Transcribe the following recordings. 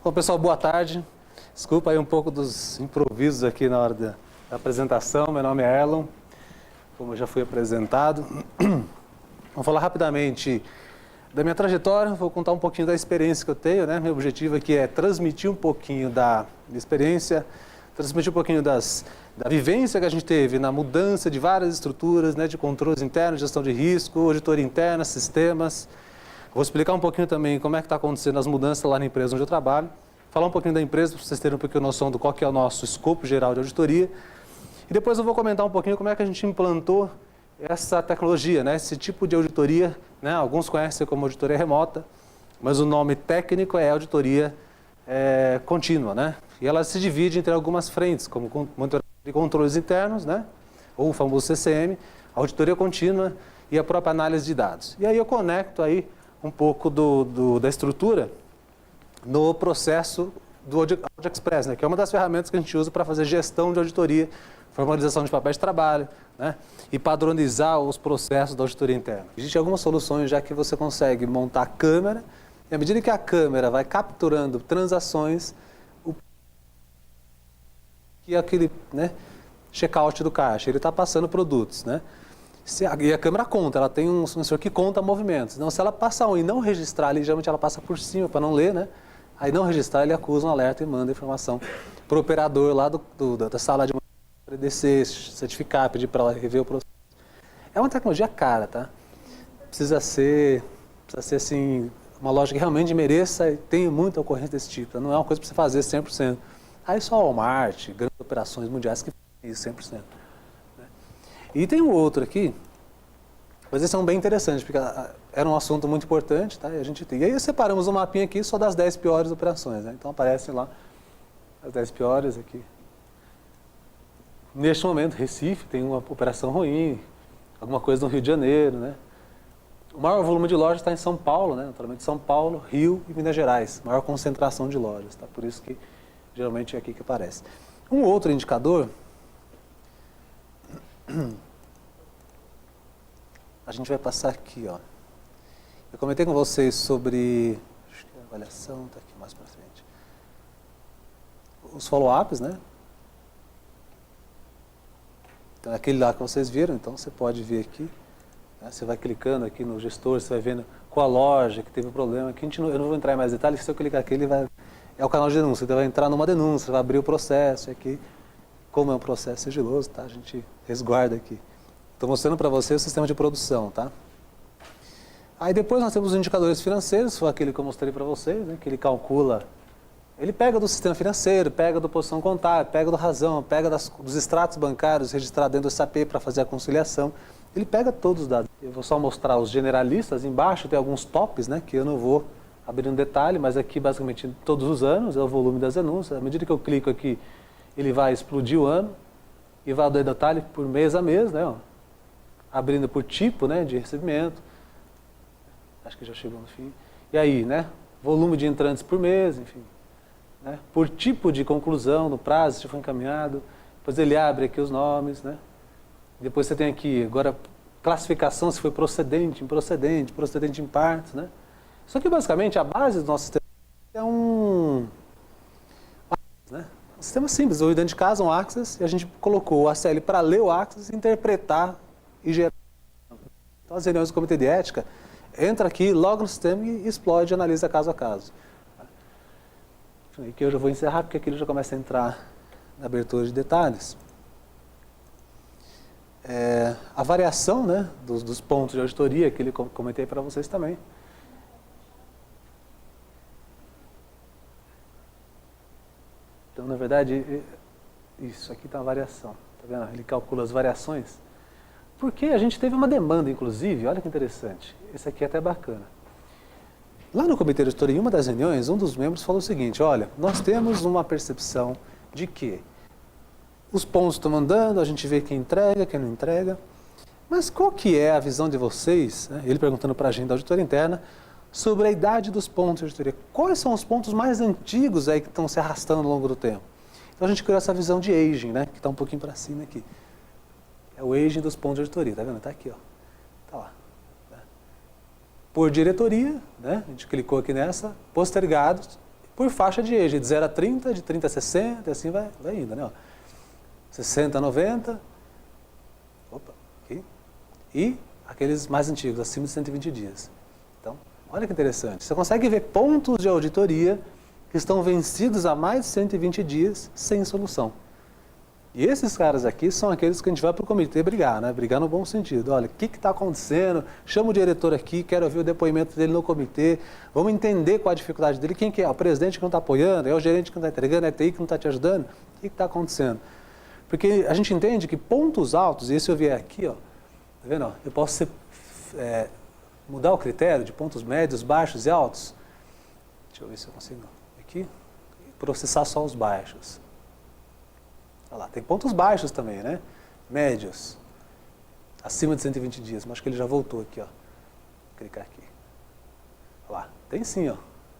Bom, pessoal, boa tarde. Desculpa aí um pouco dos improvisos aqui na hora da apresentação. Meu nome é Erlon, como eu já fui apresentado. Vou falar rapidamente da minha trajetória, vou contar um pouquinho da experiência que eu tenho, né? Meu objetivo aqui é transmitir um pouquinho da minha experiência, transmitir um pouquinho da vivência que a gente teve na mudança de várias estruturas, né? De controles internos, gestão de risco, auditoria interna, sistemas. Vou explicar um pouquinho também como é que está acontecendo as mudanças lá na empresa onde eu trabalho. Falar um pouquinho da empresa, para vocês terem um pouquinho noção do qual que é o nosso escopo geral de auditoria. E depois eu vou comentar um pouquinho como é que a gente implantou essa tecnologia, né? Esse tipo de auditoria, né? Alguns conhecem como auditoria remota, mas o nome técnico é auditoria contínua, né? E ela se divide entre algumas frentes, como monitoramento de controles internos, né? Ou o famoso CCM, auditoria contínua e a própria análise de dados. E aí eu conecto aí um pouco da estrutura no processo do Audit Express, né, que é uma das ferramentas que a gente usa para fazer gestão de auditoria, formalização de papéis de trabalho, né, e padronizar os processos da auditoria interna. Existem algumas soluções já que você consegue montar a câmera, e à medida que a câmera vai capturando transações, que é aquele, né, check-out do caixa, ele está passando produtos, né? E a câmera conta, ela tem um sensor que conta movimentos. Então, se ela passar um e não registrar ali, geralmente ela passa por cima para não ler, né? Aí não registrar, ele acusa um alerta e manda a informação para o operador lá da sala de para descer, certificar, pedir para ela rever o processo. É uma tecnologia cara, tá? Precisa ser assim, uma loja que realmente mereça e tenha muita ocorrência desse tipo. Não é uma coisa para você fazer 100%. Aí só Walmart, grandes operações mundiais que fazem isso 100%. E tem um outro aqui, mas esse é um bem interessante, porque era um assunto muito importante, tá? E aí separamos um mapinha aqui só das 10 piores operações, né? Então aparecem lá as 10 piores aqui. Neste momento, Recife tem uma operação ruim, alguma coisa no Rio de Janeiro, né? O maior volume de lojas está em São Paulo, né? Naturalmente São Paulo, Rio e Minas Gerais, maior concentração de lojas, tá? Por isso que geralmente é aqui que aparece. Um outro indicador, a gente vai passar aqui, ó. Eu comentei com vocês sobre, acho que a avaliação está aqui mais para frente. Os follow-ups, né? Então é aquele lá que vocês viram, então você pode ver aqui. Né? Você vai clicando aqui no gestor, você vai vendo qual a loja que teve o problema. Aqui eu não vou entrar em mais detalhes, se eu clicar aqui, ele vai. É o canal de denúncia, você vai entrar numa denúncia, vai abrir o processo aqui. Como é um processo sigiloso, tá? A gente resguarda aqui. Estou mostrando para você o sistema de produção, tá? Aí depois nós temos os indicadores financeiros, foi aquele que eu mostrei para vocês, né? Que ele calcula, ele pega do sistema financeiro, pega da posição contábil, pega do razão, pega dos extratos bancários registrados dentro do SAP para fazer a conciliação. Ele pega todos os dados. Eu vou só mostrar os generalistas, embaixo tem alguns tops, né? Que eu não vou abrir um detalhe, mas aqui basicamente todos os anos é o volume das denúncias. À medida que eu clico aqui, ele vai explodir o ano e vai dar detalhe por mês a mês, né? Ó. Abrindo por tipo, né, de recebimento. Acho que já chegou no fim. E aí, né? Volume de entrantes por mês, enfim. Né, por tipo de conclusão, no prazo, se foi encaminhado. Depois ele abre aqui os nomes, né? Depois você tem aqui, agora, classificação, se foi procedente, improcedente, procedente em partes, né? Isso aqui, basicamente, a base do nosso sistema é um sistema simples, o dentro de casa, um Access, e a gente colocou o ACL para ler o Access, interpretar e gerar. Então, as reuniões do Comitê de Ética, entra aqui, logo no sistema e explode e analisa caso a caso. Aqui eu já vou encerrar, porque aqui ele já começa a entrar na abertura de detalhes. A variação, né, dos pontos de auditoria, que ele comentei para vocês também. Então, na verdade, isso aqui está a variação. Tá vendo? Ele calcula as variações. Porque a gente teve uma demanda, inclusive, olha que interessante. Esse aqui é até bacana. Lá no Comitê de Auditoria, em uma das reuniões, um dos membros falou o seguinte, olha, nós temos uma percepção de que os pontos estão andando, a gente vê quem entrega, quem não entrega, mas qual que é a visão de vocês, né? Ele perguntando para a gente da auditoria interna, sobre a idade dos pontos de auditoria. Quais são os pontos mais antigos aí que estão se arrastando ao longo do tempo? Então a gente criou essa visão de aging, né? Que está um pouquinho para cima aqui. É o aging dos pontos de auditoria, tá vendo? Está aqui, ó. Tá lá. Por diretoria, né? A gente clicou aqui nessa, postergados por faixa de age, de 0 a 30, de 30 a 60, e assim vai indo, né? Ó. 60 a 90, opa, aqui, e aqueles mais antigos, acima de 120 dias. Então, olha que interessante. Você consegue ver pontos de auditoria que estão vencidos há mais de 120 dias sem solução. E esses caras aqui são aqueles que a gente vai para o comitê brigar, né? Brigar no bom sentido. Olha, o que está acontecendo? Chama o diretor aqui, quero ouvir o depoimento dele no comitê. Vamos entender qual a dificuldade dele. Quem que é? O presidente que não está apoiando? É o gerente que não está entregando? É a TI que não está te ajudando? O que está acontecendo? Porque a gente entende que pontos altos, e se eu vier aqui, ó, tá vendo? Ó, eu posso mudar o critério de pontos médios, baixos e altos. Deixa eu ver se eu consigo aqui. Processar só os baixos. Olha lá, tem pontos baixos também, né? Médios. Acima de 120 dias. Mas acho que ele já voltou aqui, ó. Vou clicar aqui. Olha lá, tem sim, ó.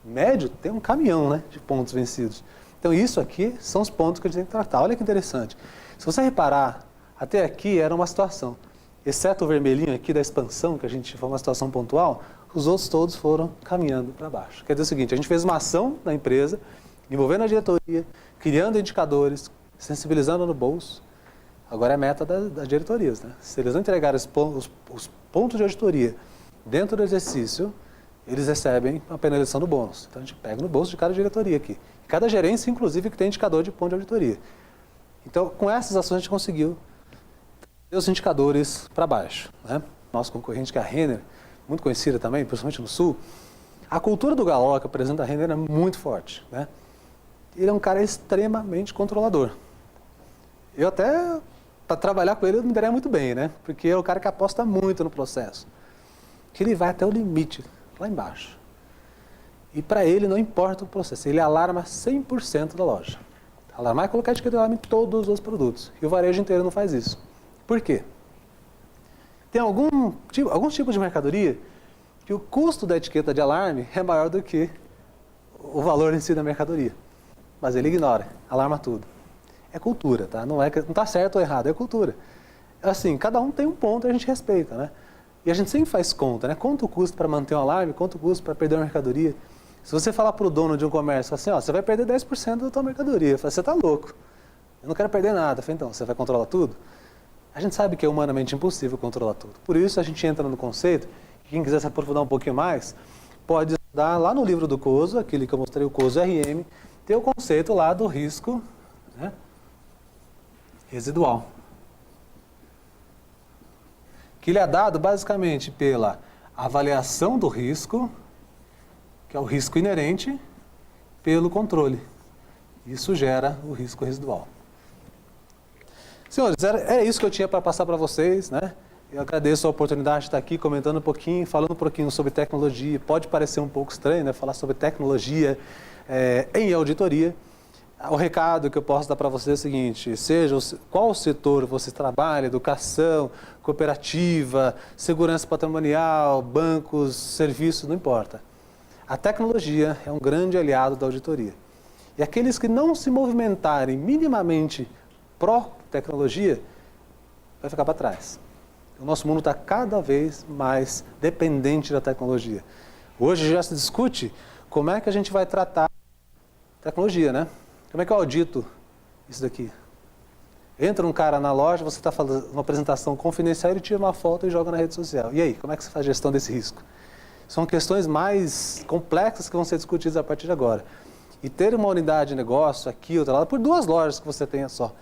Médio tem um caminhão, né? De pontos vencidos. Então isso aqui são os pontos que a gente tem que tratar. Olha que interessante. Se você reparar, até aqui era uma situação. Exceto o vermelhinho aqui da expansão, que a gente foi uma situação pontual, os outros todos foram caminhando para baixo. Quer dizer o seguinte, a gente fez uma ação na empresa, envolvendo a diretoria, criando indicadores, sensibilizando no bolso. Agora é meta das diretorias, né? Se eles não entregarem os pontos de auditoria dentro do exercício, eles recebem a penalização do bônus. Então a gente pega no bolso de cada diretoria aqui. Cada gerência, inclusive, que tem indicador de ponto de auditoria. Então, com essas ações, a gente conseguiu ter os indicadores para baixo, né? Nosso concorrente, que é a Renner, muito conhecida também, principalmente no Sul, a cultura do Galó, que apresenta a Renner, é muito forte, né? Ele é um cara extremamente controlador. Eu até, para trabalhar com ele, eu me daria muito bem, né? Porque é o cara que aposta muito no processo. Que ele vai até o limite, lá embaixo. E para ele não importa o processo, ele alarma 100% da loja. Alarmar é colocar a etiqueta de alarme em todos os produtos. E o varejo inteiro não faz isso. Por quê? Tem alguns tipos de mercadoria que o custo da etiqueta de alarme é maior do que o valor em si da mercadoria. Mas ele ignora, alarma tudo. É cultura, tá? Não tá certo ou errado, é cultura. Assim, cada um tem um ponto e a gente respeita, né? E a gente sempre faz conta, né? Quanto custa para manter um alarme, quanto custa para perder uma mercadoria. Se você falar para o dono de um comércio, assim, ó, você vai perder 10% da tua mercadoria. Eu falo, você está louco. Eu não quero perder nada. Eu falei, então, você vai controlar tudo? A gente sabe que é humanamente impossível controlar tudo. Por isso a gente entra no conceito, quem quiser se aprofundar um pouquinho mais, pode estudar lá no livro do COSO, aquele que eu mostrei, o COSO RM, tem o conceito lá do risco, né, residual. Que ele é dado basicamente pela avaliação do risco, que é o risco inerente, pelo controle. Isso gera o risco residual. Senhores, é isso que eu tinha para passar para vocês, né? Eu agradeço a oportunidade de estar aqui comentando um pouquinho, falando um pouquinho sobre tecnologia. Pode parecer um pouco estranho, né? Falar sobre tecnologia em auditoria. O recado que eu posso dar para vocês é o seguinte, seja qual setor você trabalha, educação, cooperativa, segurança patrimonial, bancos, serviços, não importa. A tecnologia é um grande aliado da auditoria. E aqueles que não se movimentarem minimamente pró-tecnologia, vai ficar para trás. O nosso mundo está cada vez mais dependente da tecnologia. Hoje já se discute como é que a gente vai tratar tecnologia, né? Como é que eu audito isso daqui? Entra um cara na loja, você está fazendo uma apresentação confidencial, ele tira uma foto e joga na rede social. E aí, como é que você faz a gestão desse risco? São questões mais complexas que vão ser discutidas a partir de agora. E ter uma unidade de negócio aqui, outra lá, por 2 lojas que você tenha só,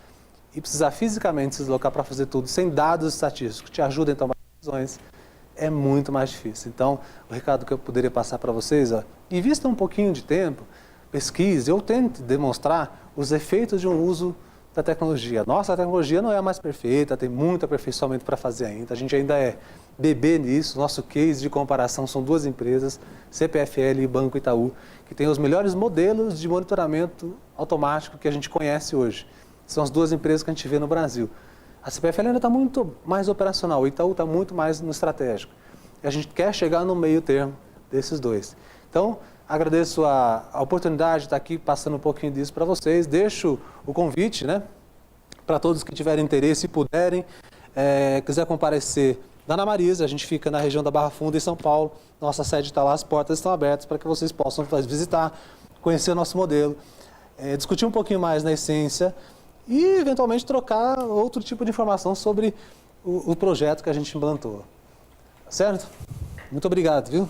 e precisar fisicamente se deslocar para fazer tudo, sem dados estatísticos que te ajudem a tomar decisões, é muito mais difícil. Então, o recado que eu poderia passar para vocês, invista um pouquinho de tempo, pesquise ou tente demonstrar os efeitos de um uso da tecnologia. Nossa, a tecnologia não é a mais perfeita, tem muito aperfeiçoamento para fazer ainda, a gente ainda é bebê nisso. Nosso case de comparação são 2 empresas, CPFL e Banco Itaú, que têm os melhores modelos de monitoramento automático que a gente conhece hoje. São as 2 empresas que a gente vê no Brasil. A CPFL ainda está muito mais operacional, o Itaú está muito mais no estratégico. E a gente quer chegar no meio termo desses 2. Então, agradeço a oportunidade de estar aqui passando um pouquinho disso para vocês. Deixo o convite, né, para todos que tiverem interesse e puderem, quiser comparecer da Ana Marisa, a gente fica na região da Barra Funda, em São Paulo. Nossa sede está lá, as portas estão abertas para que vocês possam visitar, conhecer o nosso modelo, discutir um pouquinho mais na essência e, eventualmente, trocar outro tipo de informação sobre o projeto que a gente implantou. Certo? Muito obrigado, viu?